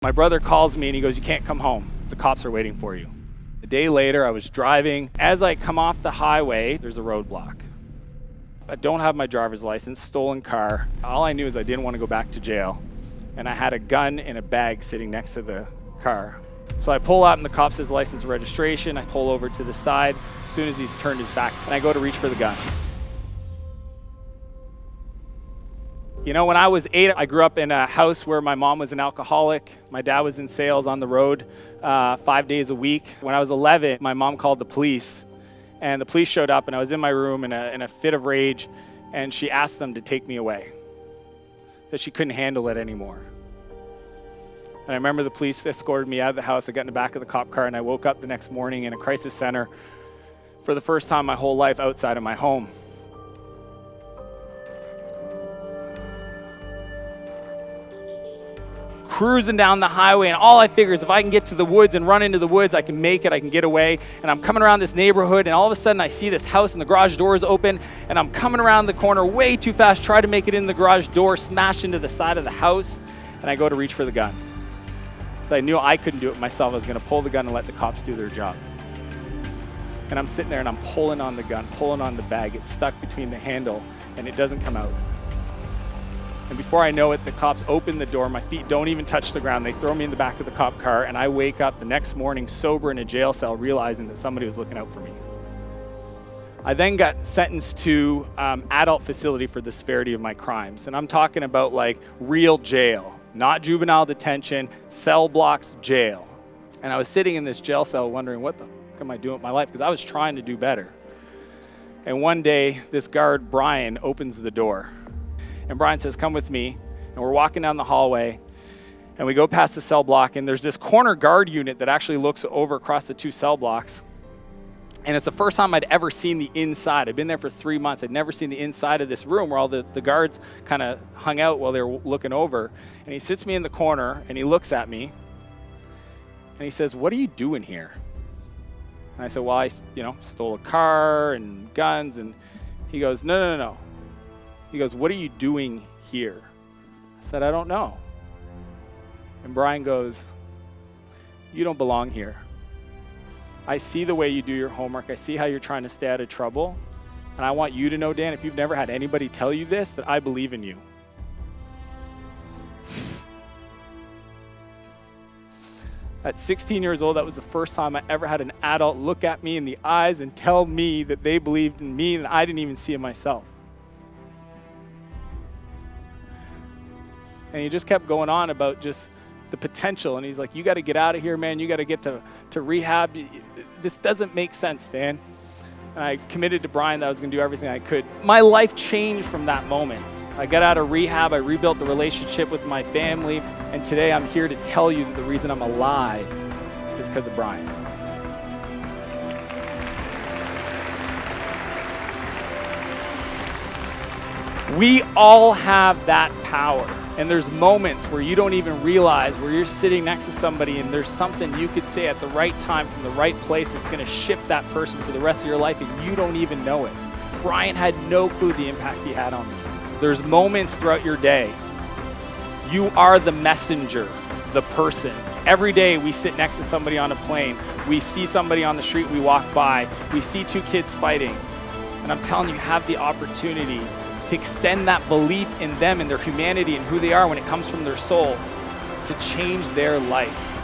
My brother calls me and he goes, "You can't come home. The cops are waiting for you." A day later, I was driving. As I come off the highway, there's a roadblock. I don't have my driver's license, stolen car. All I knew is I didn't want to go back to jail. And I had a gun in a bag sitting next to the car. So I pull out and the cop says license and registration. I pull over to the side as soon as he's turned his back, and I go to reach for the gun. You know, when I was 8, I grew up in a house where my mom was an alcoholic. My dad was in sales on the road 5 days a week. When I was 11, my mom called the police, and the police showed up, and I was in my room in a fit of rage, and she asked them to take me away, that she couldn't handle it anymore. And I remember the police escorted me out of the house. I got in the back of the cop car, and I woke up the next morning in a crisis center for the first time in my whole life outside of my home. Cruising down the highway, and all I figure is if I can get to the woods and run into the woods, I can make it, I can get away. And I'm coming around this neighborhood, and all of a sudden I see this house and the garage door is open, and I'm coming around the corner way too fast, try to make it in the garage door, smash into the side of the house, and I go to reach for the gun. So I knew I couldn't do it myself. I was gonna pull the gun and let the cops do their job. And I'm sitting there and I'm pulling on the gun, pulling on the bag. It's stuck between the handle and it doesn't come out. And before I know it, the cops open the door. My feet don't even touch the ground. They throw me in the back of the cop car, and I wake up the next morning sober in a jail cell, realizing that somebody was looking out for me. I then got sentenced to adult facility for the severity of my crimes. And I'm talking about like real jail, not juvenile detention, cell blocks, jail. And I was sitting in this jail cell wondering, what the fuck am I doing with my life? Because I was trying to do better. And one day, this guard, Brian, opens the door. And Brian says, "Come with me." And we're walking down the hallway, and we go past the cell block, and there's this corner guard unit that actually looks over across the 2 cell blocks. And it's the first time I'd ever seen the inside. I'd been there for 3 months. I'd never seen the inside of this room where all the guards kind of hung out while they were looking over. And he sits me in the corner, and he looks at me, and he says, "What are you doing here?" And I said, "Well, I stole a car and guns." And he goes, No. He goes, "What are you doing here?" I said, "I don't know." And Brian goes, "You don't belong here. I see the way you do your homework. I see how you're trying to stay out of trouble. And I want you to know, Dan, if you've never had anybody tell you this, that I believe in you." At 16 years old, that was the first time I ever had an adult look at me in the eyes and tell me that they believed in me and I didn't even see it myself. And he just kept going on about just the potential. And he's like, "You got to get out of here, man. You got to get to rehab. This doesn't make sense, Dan." And I committed to Brian that I was going to do everything I could. My life changed from that moment. I got out of rehab. I rebuilt the relationship with my family. And today I'm here to tell you that the reason I'm alive is because of Brian. We all have that power. And there's moments where you don't even realize, where you're sitting next to somebody and there's something you could say at the right time from the right place that's going to shift that person for the rest of your life and you don't even know it. Brian had no clue the impact he had on me. There's moments throughout your day. You are the messenger, the person. Every day we sit next to somebody on a plane. We see somebody on the street we walk by. We see 2 kids fighting. And I'm telling you, have the opportunity to extend that belief in them and their humanity and who they are when it comes from their soul to change their life.